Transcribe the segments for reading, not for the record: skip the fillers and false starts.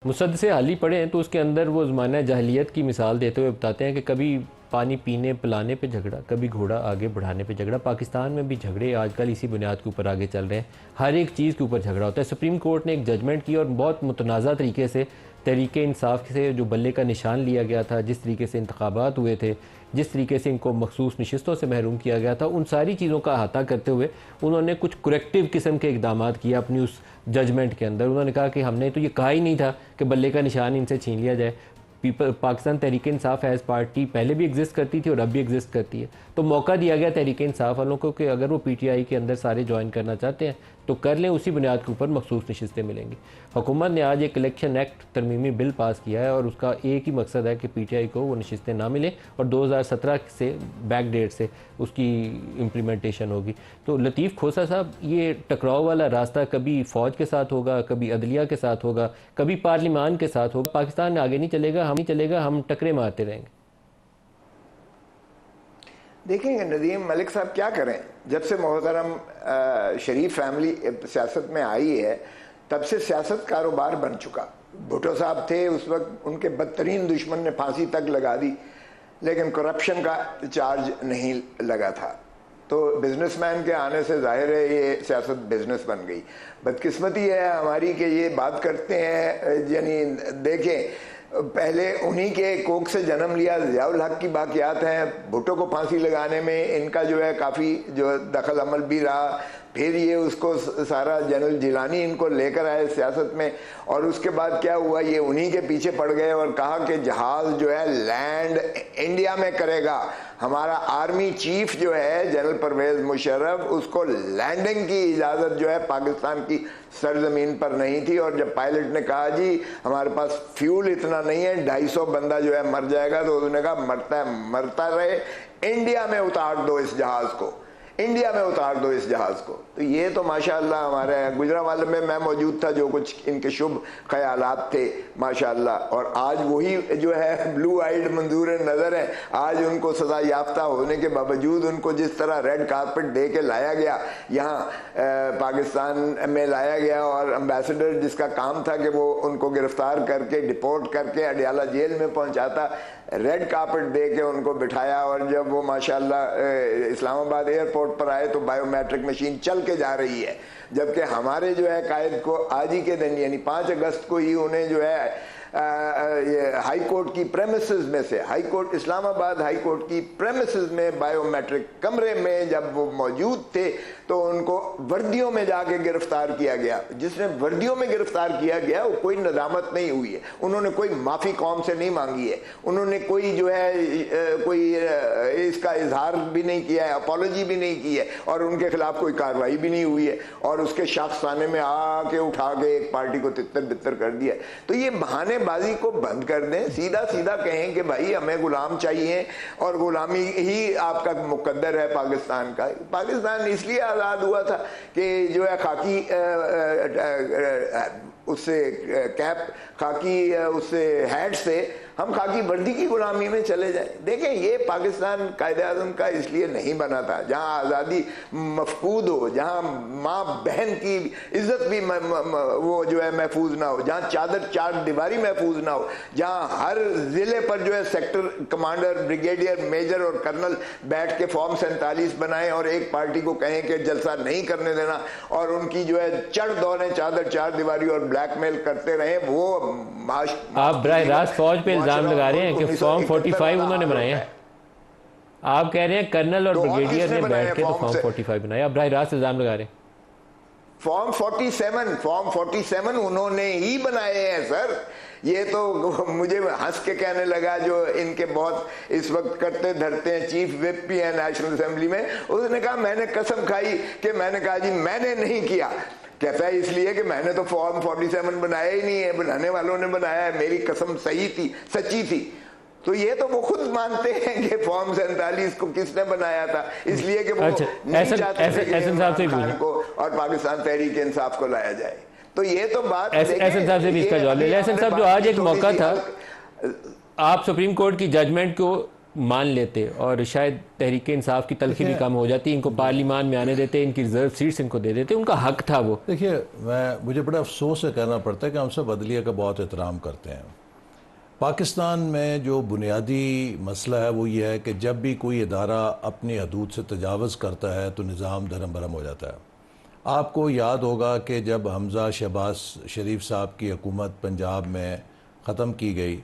मुसद्दसे हाली पढ़े हैं तो उसके अंदर वो ज़माना जahलियत की मिसाल देते हुए बताते हैं कि कभी पानी पीने पिलाने पे झगड़ा, कभी घोड़ा आगे बढ़ाने पे झगड़ा। पाकिस्तान में भी झगड़े आजकल इसी बुनियाद के ऊपर आगे चल रहे हैं। हर एक चीज़ के ऊपर झगड़ा होता है। सुप्रीम कोर्ट ने एक जजमेंट की और बहुत मुतनाज़ा तरीके से तहरीक इंसाफ से जो बल्ले का निशान लिया गया था, जिस तरीके से इंतखाबात हुए थे, जिस तरीके से इनको मखसूस नशिस्तों से महरूम किया गया था, उन सारी चीज़ों का अहाता करते हुए उन्होंने कुछ कुरेक्टिव किस्म के इकदाम किए अपनी उस जजमेंट के अंदर। उन्होंने कहा कि हमने तो ये कहा ही नहीं था कि बल्ले का निशान इनसे छीन लिया जाए। पाकिस्तान तहरीक इंसाफ एज़ पार्टी पहले भी एग्जिस्ट करती थी और अब भी एग्जिस्ट करती है, तो मौका दिया गया तहरीक इंसाफ वालों को कि अगर वो PTI के अंदर सारे ज्वाइन करना चाहते हैं तो कर लें, उसी बुनियाद के ऊपर मखसूस नशिस्तें मिलेंगी। हुकूमत ने आज एक इलेक्शन एक्ट तरमीमी बिल पास किया है और उसका एक ही मकसद है कि PTI को वो नशिस्तें ना मिलें और 2017 से बैक डेट से उसकी इम्प्लीमेंटेशन होगी। तो लतीफ़ खोसा साहब, ये टकराव वाला रास्ता कभी फ़ौज के साथ होगा, कभी अदलिया के साथ होगा, कभी पार्लिमान के साथ होगा। पाकिस्तान आगे नहीं चलेगा, हम नहीं चलेगा, हम टकरे मारते रहेंगे। देखेंगे नदीम मलिक साहब क्या करें। जब से मोहतरम शरीफ फैमिली सियासत में आई है तब से सियासत कारोबार बन चुका। भुट्टो साहब थे उस वक्त, उनके बदतरीन दुश्मन ने फांसी तक लगा दी, लेकिन करप्शन का चार्ज नहीं लगा था। तो बिजनेसमैन के आने से जाहिर है ये सियासत बिजनेस बन गई। बदकिस्मती है हमारी कि ये बात करते हैं, यानी देखें पहले उन्हीं के कोख से जन्म लिया ज़ियाउल हक की बाक़ियात हैं। भुट्टो को फांसी लगाने में इनका जो है काफ़ी जो दखल अमल भी रहा। फिर ये उसको सारा जनरल जिलानी इनको लेकर आए सियासत में, और उसके बाद क्या हुआ, ये उन्हीं के पीछे पड़ गए और कहा कि जहाज़ जो है लैंड इंडिया में करेगा। हमारा आर्मी चीफ जो है जनरल परवेज़ मुशर्रफ, उसको लैंडिंग की इजाज़त जो है पाकिस्तान की सरजमीन पर नहीं थी। और जब पायलट ने कहा जी हमारे पास फ्यूल इतना नहीं है, 250 बंदा जो है मर जाएगा, तो उसने कहा मरता है मरता रहे, इंडिया में उतार दो इस जहाज़ को, इंडिया में उतार दो इस जहाज़ को। तो ये तो माशाअल्लाह हमारे गुजरावाले में मैं मौजूद था, जो कुछ इनके शुभ ख्यालात थे माशाअल्लाह। और आज वही जो है ब्लू आइड मंजूर नज़र है, आज उनको सज़ा याफ्ता होने के बावजूद उनको जिस तरह रेड कारपेट दे के लाया गया, यहाँ पाकिस्तान में लाया गया, और एम्बेसडर जिसका काम था कि वो उनको गिरफ्तार करके डिपोर्ट करके अडियाला जेल में पहुँचाता, रेड कारपेट दे के उनको बिठाया। और जब वो माशाअल्लाह इस्लामाबाद एयरपोर्ट पर आए तो बायोमेट्रिक मशीन चल के जा रही है, जबकि हमारे जो है कायद को आज ही के दिन यानी 5 अगस्त को ही उन्हें जो है ये हाई कोर्ट की प्रेमिसेस में से, high court Islamabad high court की प्रेमिसेस में बायोमेट्रिक कमरे में जब वो मौजूद थे तो उनको वर्दियों में जाके गिरफ्तार किया गया। जिसने वर्दियों में गिरफ्तार किया गया वो कोई नदामत नहीं हुई है, उन्होंने कोई माफ़ी कौम से नहीं मांगी है, उन्होंने कोई जो है कोई इसका इजहार भी नहीं किया है, अपॉलॉजी भी नहीं की है, और उनके खिलाफ कोई कार्रवाई भी नहीं हुई है, और उसके शाखसाने में आके उठा के एक पार्टी को तितर बितर कर दिया। तो ये बहानेबाजी को बंद कर दें, सीधा सीधा कहें कि भाई हमें गुलाम चाहिए और गुलामी ही आपका मुकद्दर है पाकिस्तान का। पाकिस्तान इसलिए आज़ाद हुआ था कि जो है खाकी उससे कैप, खाकी उससे हैट से हम खाकी वर्दी की गुलामी में चले जाएं। देखें ये पाकिस्तान कायदे आज़म का इसलिए नहीं बना था जहां आज़ादी मफकूद हो, जहां माँ बहन की इज्जत भी वो जो है महफूज ना हो, जहां चादर चार दीवारी महफूज ना हो, जहां हर ज़िले पर जो है सेक्टर कमांडर, ब्रिगेडियर, मेजर और कर्नल बैठ के फॉर्म 47 बनाएं और एक पार्टी को कहें कि जलसा नहीं करने देना, और उनकी जो है चढ़ दौड़ें चादर चार दीवारी और ब्लैकमेल करते रहे। वो आप बराह रास्त फौज पे इल्जाम लगा रहे हैं कि फॉर्म 45 उन्होंने बनाए हैं। आप कह रहे हैं कर्नल और ब्रिगेडियर ने बैठ के तो फॉर्म 45 बनाया, आप बराह रास्त इल्जाम लगा रहे हैं। फॉर्म 47 उन्होंने ही बनाए हैं सर। ये तो मुझे हंस के कहने लगा जो इनके बहुत इस वक्त करते धरते हैं, चीफ विप भी है नेशनल असेंबली में, उसने कहा मैंने कसम खाई कि मैंने कहा जी मैंने नहीं किया। कहता है इसलिए कि मैंने तो फॉर्म 47 बनाया ही नहीं है, बनाने वालों ने बनाया है, मेरी कसम सही थी, सच्ची थी। तो ये तो वो खुद मानते हैं कि फॉर्म 47 को किसने बनाया था, इसलिए कि वो नहीं चाहते थे को और पाकिस्तान तहरीक इंसाफ को लाया जाए। तो ये तो बात एहसन साहब से भी इसका जवाब ले। एहसन साहब, जो आज एक मौका था, आप सुप्रीम कोर्ट की जजमेंट को मान लेते और शायद तहरीक इंसाफ की तलखी भी कम हो जाती, इनको पार्लिमान में आने देते, इनकी रिजर्व सीट्स इनको दे देते, उनका हक था वो। देखिए, मुझे बड़ा अफसोस से कहना पड़ता है कि हम सब अदलिया का बहुत एहतराम करते हैं। पाकिस्तान में जो बुनियादी मसला है वो ये है कि जब भी कोई इदारा अपनी हदूद से तजावज़ करता है तो निज़ाम धर्म भरम हो जाता है। आपको याद होगा कि जब हमज़ा शहबाज शरीफ साहब की हुकूमत पंजाब में ख़त्म की गई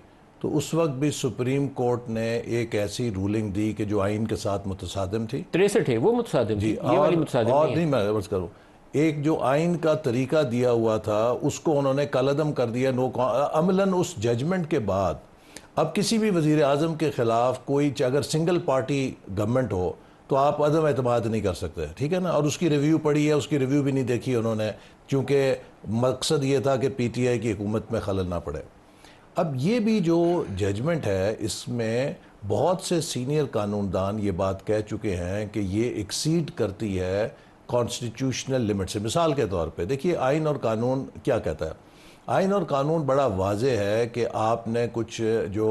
तो उस वक्त भी सुप्रीम कोर्ट ने एक ऐसी रूलिंग दी कि जो आइन के साथ मुतसादिम थी। 63 है वो मुतसादिम थी, ये वाली मुतसादिम और नहीं है। नहीं, मैं अर्ज़ करूँ, एक जो आइन का तरीका दिया हुआ था उसको उन्होंने कलअदम कर दिया। अमलन उस जजमेंट के बाद अब किसी भी वज़ीर आज़म के ख़िलाफ़ कोई अगर सिंगल पार्टी गवर्नमेंट हो तो आप अदम एतमाद नहीं कर सकते, ठीक है ना। और उसकी रिव्यू पड़ी है, उसकी रिव्यू भी नहीं देखी उन्होंने, क्योंकि मकसद ये था कि PTI की हुकूमत में खलल ना पड़े। अब ये भी जो जजमेंट है इसमें बहुत से सीनियर कानूनदान ये बात कह चुके हैं कि ये एक्सीड करती है कॉन्स्टिट्यूशनल लिमिट से। मिसाल के तौर पे देखिए, आइन और कानून क्या कहता है। आइन और कानून बड़ा वाज़ेह है कि आपने कुछ जो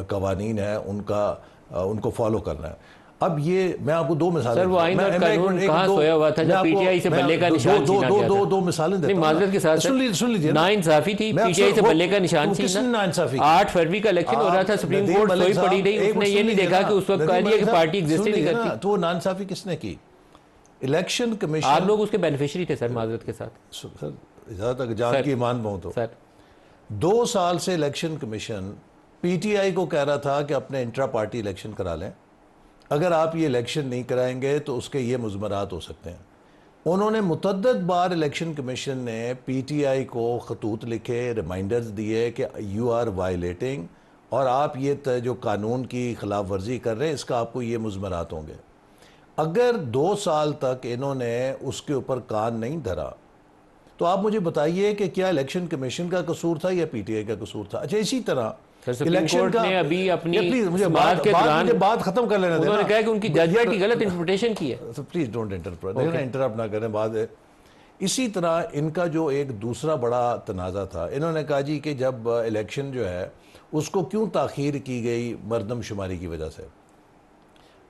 कवानीन है उनको फॉलो करना है। अब ये मैं आपको दो मिसालें, सर वो आइन और कानून कहाँ सोया हुआ था जब PTI से बल्ले का निशान छीना गया था? दो मिसालें देता हूं। माजरत के साथ सुन लीजिए, नाइंसाफी थी, PTI से बल्ले का निशान छीना। 8 फरवरी का इलेक्शन हो रहा था, सुप्रीम कोर्ट सोई पड़ी रही, उसने ये नहीं देखा कि उस वक्त कह दिया कि पार्टी एग्जिस्ट नहीं करती। तो नाइंसाफी किसने की? Election commission. आप लोग उसके बेनिफिशियरी थे सर, माजरत के साथ। सर ज़्यादा जान की ईमान पाऊँ तो सर 2 साल से इलेक्शन कमीशन PTI को कह रहा था कि अपने इंट्रा पार्टी इलेक्शन करा लें, अगर आप ये इलेक्शन नहीं कराएंगे तो उसके ये मुज़मरात हो सकते हैं। उन्होंने मुतअद्दिद बार इलेक्शन कमीशन ने PTI को खतूत लिखे, रिमाइंडर्स दिए कि यू आर वायलेटिंग और आप ये जो कानून की खिलाफ वर्जी कर रहे हैं इसका आपको ये मुज़मरात होंगे। अगर 2 साल तक इन्होंने उसके ऊपर कान नहीं धरा तो आप मुझे बताइए कि क्या इलेक्शन कमीशन का कसूर था या PTI का कसूर था? अच्छा, इसी तरह इलेक्शन का ने अभी अपनी मुझे बात खत्म कर लेना देना। उन्होंने कहा कि उनकी जजमेंट की गलत इंटरप्रिटेशन की है। प्लीज डोंट इंटरप्ट ना करें बात है। इसी तरह इनका जो एक दूसरा बड़ा तनाज़ा था, इन्होंने कहा जी कि जब इलेक्शन जो है उसको क्यों ताख़ीर की गई मरदमशुमारी की वजह से।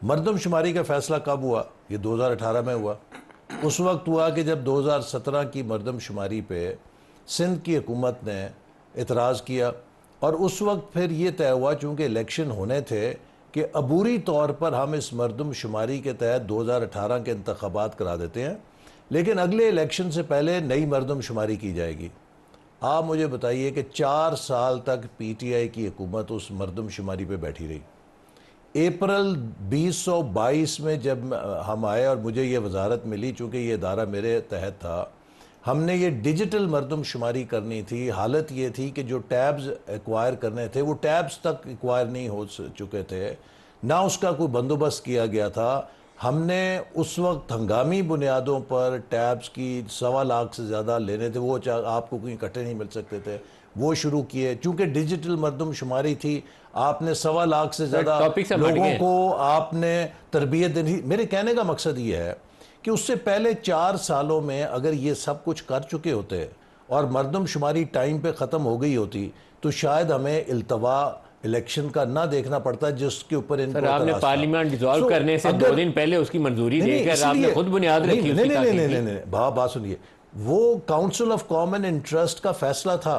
मरदमशुमारी का फ़ैसला कब हुआ? ये 2018 में हुआ। उस वक्त हुआ कि जब 2017 की मरदमशुमारी पे सिंध की हुकूमत ने इतराज़ किया और उस वक्त फिर ये तय हुआ, चूँकि इलेक्शन होने थे, कि अबूरी तौर पर हम इस मरदमशुमारी के तहत 2018 के इंतखाबात करा देते हैं, लेकिन अगले इलेक्शन से पहले नई मरदमशुमारी की जाएगी। आप मुझे बताइए कि 4 साल तक PTI की हुकूमत उस मरदमशुमारी पे बैठी रही। अप्रैल 2022 में जब हम आए और मुझे ये वजारत मिली, चूँकि ये इदारा मेरे तहत था, हमने ये डिजिटल मरदमशुमारी करनी थी। हालत ये थी कि जो टैब्स एक्वायर करने थे वो टैब्स तक एक्वायर नहीं हो चुके थे, ना उसका कोई बंदोबस्त किया गया था। हमने उस वक्त हंगामी बुनियादों पर टैब्स की 1.25 लाख से ज़्यादा लेने थे, वो आपको कहीं इकट्ठे नहीं मिल सकते थे, वो शुरू किए। चूँकि डिजिटल मरदमशुमारी थी, आपने 1.25 लाख से ज़्यादा लोगों को आपने तरबियत देनी। मेरे कहने का मकसद ये है कि उससे पहले 4 सालों में अगर ये सब कुछ कर चुके होते और मरदमशुमारी टाइम पे ख़त्म हो गई होती तो शायद हमें इल्तवा इलेक्शन का ना देखना पड़ता, जिसके ऊपर इनको आपने पार्लियामेंट डिसॉल्व करने से 2 दिन पहले उसकी मंजूरी देकर आपने खुद बुनियाद रखी। नहीं, बात सुनिए, वो काउंसिल ऑफ कॉमन इंटरेस्ट का फैसला था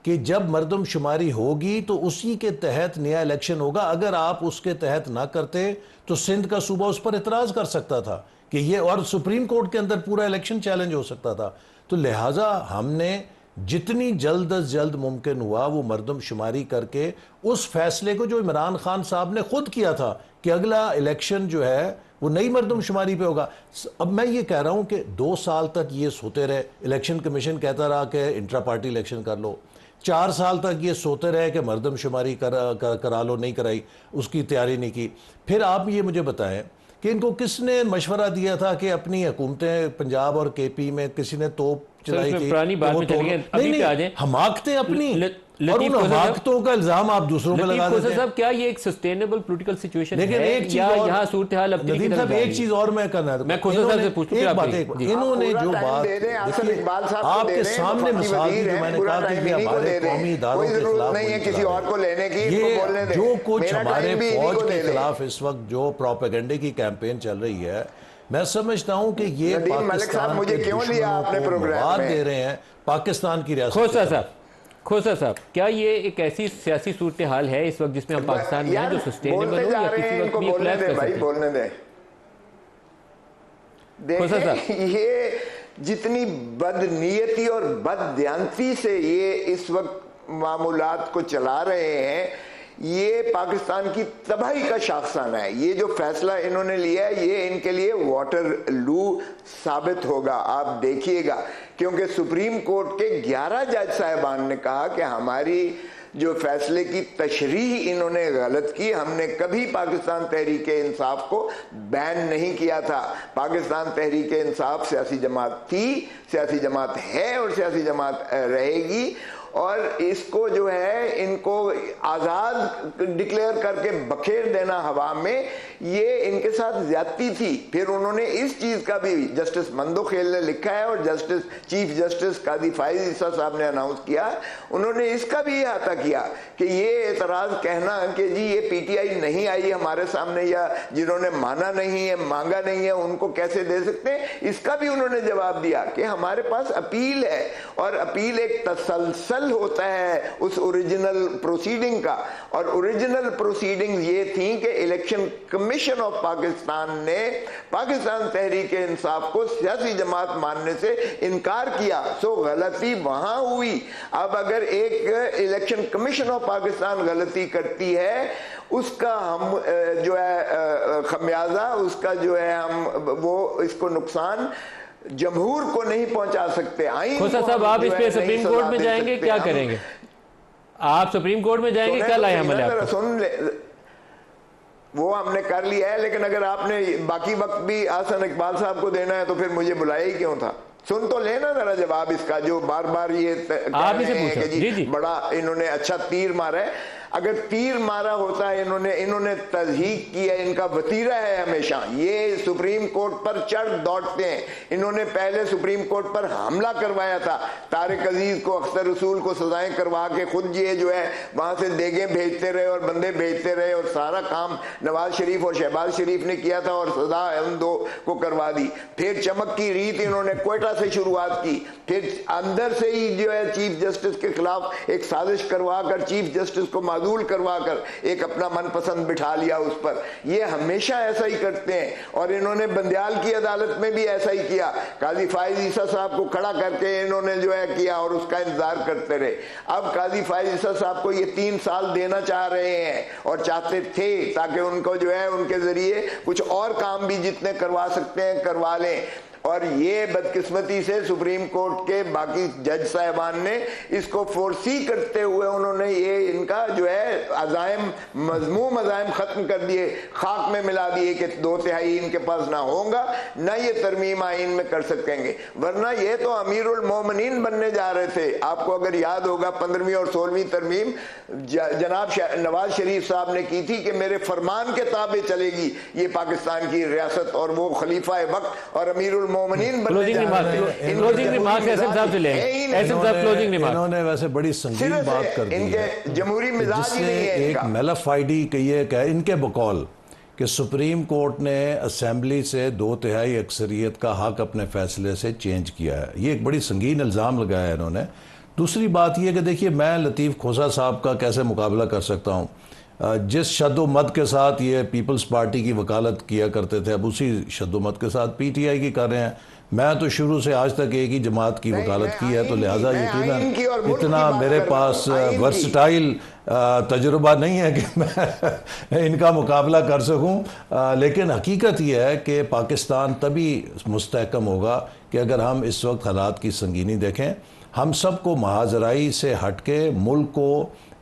कि जब मरदमशुमारी होगी तो उसी के तहत नया इलेक्शन होगा। अगर आप उसके तहत ना करते तो सिंध का सूबा उस पर इतराज़ कर सकता था कि ये, और सुप्रीम कोर्ट के अंदर पूरा इलेक्शन चैलेंज हो सकता था। तो लिहाजा हमने जितनी जल्द अज जल्द मुमकिन हुआ वो मरदमशुमारी करके उस फैसले को जो इमरान खान साहब ने खुद किया था कि अगला इलेक्शन जो है वो नई मरदमशुमारी पे होगा। अब मैं ये कह रहा हूँ कि 2 साल तक ये सोते रहे, इलेक्शन कमीशन कहता रहा कि इंट्रा पार्टी इलेक्शन कर लो। 4 साल तक ये सोते रहे कि मरदमशुमारी करा लो, नहीं कराई, उसकी तैयारी नहीं की। फिर आप ये मुझे बताएं कि इनको किसने मशवरा दिया था कि अपनी हुकूमतें पंजाब और KP में किसी ने तोप चलाई इसमें थी पुरानी बात में चली गए, अभी पे आ जाएं। हमाकतें अपनी और लतीफ उन खोसा साहब- हमाकतों का इल्जाम आप दूसरों पे लगा देते हैं। साहब, क्या ये एक सस्टेनेबल पॉलिटिकल सिचुएशन लेकिन है एक चीज या और यहाँ सूरत हाल अपनी नदीम साहब, एक चीज और मैं करना है, मैं खोसा साहब से पूछूं एक बात, जी। इन्होंने आप जो पूरा बात टाइम दे दें, आसिफ देखिए, इकबाल साहब को आपके दे दें, सामने वफाकी मिसाल दी वजीर जो हैं, मैंने पूरा कहा टाइम कि इन्हीं को हमारे दे दें। कौमी इदारों कोई के जरूरत खिलाफ नहीं है गोली किसी चला और को लेने की, इनको ये बोलने दें। जो कुछ मेरा हमारे टाइम भी इन्हीं फौज को के दे दें। खिलाफ इस वक्त जो प्रोपेगेंडे की कैंपेन चल रही है, मैं समझता हूं कि ये नदीम मलिक साहब, पाकिस्तान मुझे के क्यों लिया दुश्मनों आपने को प्रोग्राम मवाद में? दे रहे हैं पाकिस्तान की रियासत की खोसा तरफ। साहब, क्या ये एक ऐसी सियासी सूरत हाल है इस वक्त जिसमें हम पाकिस्तान में हैं जो सस्टेनेबल बोलते हो जा या रहे किसी हैं, वक्त इनको भी ये बोलने collapse दें कर भाई, सकती है? बोलने दें। खोसा साहब। देखें, ये जितनी बदनीयती और बददियांती से ये इस वक्त मामूलात को चला रहे हैं, ये पाकिस्तान की तबाही का शाखसाना है। ये जो फैसला इन्होंने लिया है, ये इनके लिए वाटर लू साबित होगा, आप देखिएगा। क्योंकि सुप्रीम कोर्ट के 11 जज साहिबान ने कहा कि हमारी जो फैसले की तशरीह इन्होंने गलत की, हमने कभी पाकिस्तान तहरीक इंसाफ को बैन नहीं किया था। पाकिस्तान तहरीक इंसाफ सियासी जमात थी, सियासी जमात है और सियासी जमात रहेगी, और इसको जो है इनको आज़ाद डिक्लेयर करके बखेर देना हवा में, ये इनके साथ ज्यादती थी। फिर उन्होंने इस चीज का भी, जस्टिस मंदोखेल ने लिखा है और जस्टिस चीफ जस्टिस कादी फाइज ईसा साहब ने अनाउंस किया, उन्होंने इसका भी अहाता किया कि ये एतराज कहना कि जी ये पीटीआई नहीं आई हमारे सामने या जिन्होंने माना नहीं है, मांगा नहीं है, उनको कैसे दे सकते हैं, इसका भी उन्होंने जवाब दिया कि हमारे पास अपील है और अपील एक तसलसल होता है उस ओरिजिनल प्रोसीडिंग का। और ओरिजिनल प्रोसीडिंग ये थी कि इलेक्शन कमीशन ऑफ पाकिस्तान ने पाकिस्तान तहरीक इंसाफ को सियासी जमात मानने से इनकार किया, सो गलती वहां हुई। अब अगर एक इलेक्शन कमीशन ऑफ पाकिस्तान गलती करती है, उसका हम जो है खमियाजा, उसका जो है हम वो इसको नुकसान जमहूर को नहीं पहुंचा सकते। खोसा साहब, आप इस पे सुप्रीम कोर्ट में जाएंगे, क्या करेंगे? आप सुप्रीम कोर्ट में जाएंगे, क्या लाए हमले आपको? सुन ले, वो हमने कर लिया है, लेकिन अगर आपने बाकी वक्त भी आसन इकबाल साहब को देना है तो फिर मुझे बुलाया ही क्यों था? सुन तो लेना जरा जवाब इसका, जो बार बार ये आप इसे पूछो। जी। बड़ा इन्होंने अच्छा तीर मारा है। अगर तीर मारा होता है इन्होंने तजहीक की है, इनका वतीरा है हमेशा, ये सुप्रीम कोर्ट पर चढ़ दौड़ते हैं। इन्होंने पहले सुप्रीम कोर्ट पर हमला करवाया था, तारिक अजीज को, अख्तर रसूल को सजाएं करवा के खुद ये जो है वहां से देगें भेजते रहे और बंदे भेजते रहे, और सारा काम नवाज शरीफ और शहबाज शरीफ ने किया था और सजा उन दो को करवा दी। फिर चमक की रीत इन्होंने क्वेटा से शुरुआत की, फिर अंदर से ही जो है चीफ जस्टिस के खिलाफ एक साजिश करवा कर चीफ जस्टिस को मादूल करवा कर एक अपना मनपसंद बिठा लिया उस पर। ये हमेशा ऐसा ही करते हैं, और इन्होंने बंदियाल की अदालत में भी ऐसा ही किया। काजी फाइज ईसा साहब को खड़ा करके इन्होंने जो है किया और उसका इंतजार करते रहे। अब काजी फाइज ईसा साहब को ये 3 साल देना चाह रहे हैं और चाहते थे, ताकि उनको जो है उनके जरिए कुछ और काम भी जितने करवा सकते हैं करवा लें। और ये बदकिस्मती से सुप्रीम कोर्ट के बाकी जज साहबान ने इसको फोर्सी करते हुए उन्होंने ये इनका जो है अजायम मजमूम अजायम खत्म कर दिए, खाक में मिला दिए कि 2/3 इनके पास ना होगा, ना ये तरमीम आइन में कर सकेंगे। वरना ये तो अमीरुल मोमिनीन बनने जा रहे थे। आपको अगर याद होगा 15वीं और 16वीं तरमीम जनाब नवाज शरीफ साहब ने की थी कि मेरे फरमान के ताबे चलेगी ये पाकिस्तान की रियासत, और वो खलीफा वक्त और अमीरुल इन्होंने वैसे बड़ी संगीन बात कर दी है, जमहूरी मिजाज ही नहीं है एक मेलाफाइडी इनके बकौल कि सुप्रीम कोर्ट ने असेंबली से 2/3 अक्सरियत का हक अपने फैसले से चेंज किया है। ये एक बड़ी संगीन इल्ज़ाम लगाया है इन्होंने। दूसरी बात यह कि देखिए, मैं लतीफ़ खोसा साहब का कैसे मुकाबला कर सकता हूँ? जिस शद्दोमत के साथ ये पीपल्स पार्टी की वकालत किया करते थे, अब उसी शद्दोमत के साथ पीटीआई की कर रहे हैं। मैं तो शुरू से आज तक एक ही जमात की वकालत की है, तो लिहाजा यकीनन इतना मेरे पास वर्सटाइल तजुर्बा नहीं है कि मैं इनका मुकाबला कर सकूं। लेकिन हकीकत यह है कि पाकिस्तान तभी मुस्तहकम होगा कि अगर हम इस वक्त हालात की संगीनी देखें। हम सबको महाजराई से हट के मुल्क को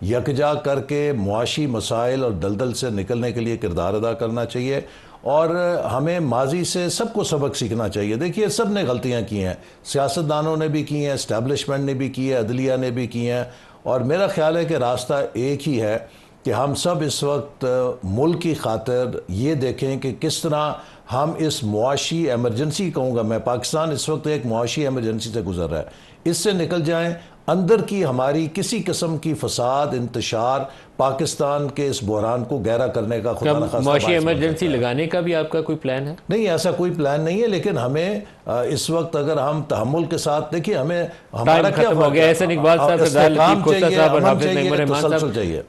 यकजा करके मुआशी मसाइल और दलदल से निकलने के लिए किरदार अदा करना चाहिए। और हमें माजी से सबको सबक सीखना चाहिए। देखिए सब ने गलतियां की हैं, सियासतदानों ने भी की हैं, इस्टेब्लिशमेंट ने भी की है, अदलिया ने भी की हैं, और मेरा ख्याल है कि रास्ता एक ही है कि हम सब इस वक्त मुल्क की खातिर ये देखें कि किस तरह हम इस मुआशी एमरजेंसी, कहूँगा मैं, पाकिस्तान इस वक्त एक मुआशी एमरजेंसी से गुजर रहा है, इससे निकल जाएं। अंदर की हमारी किसी किस्म की फसाद, इंतशार पाकिस्तान के इस बहरान को गहरा करने का खुदा न खास्ता मुआशी बायस बन इमरजेंसी सकता है। लगाने का भी आपका कोई प्लान है? नहीं, ऐसा कोई प्लान नहीं है, लेकिन हमें इस वक्त अगर हम तहम्मुल के साथ, देखिए हमें हमारा क्या खत्म हो गया। एहसन इकबाल साहब, सरदार लतीफ खोसा साहब और हाफिज नईम रहमान साहब, चाहिए।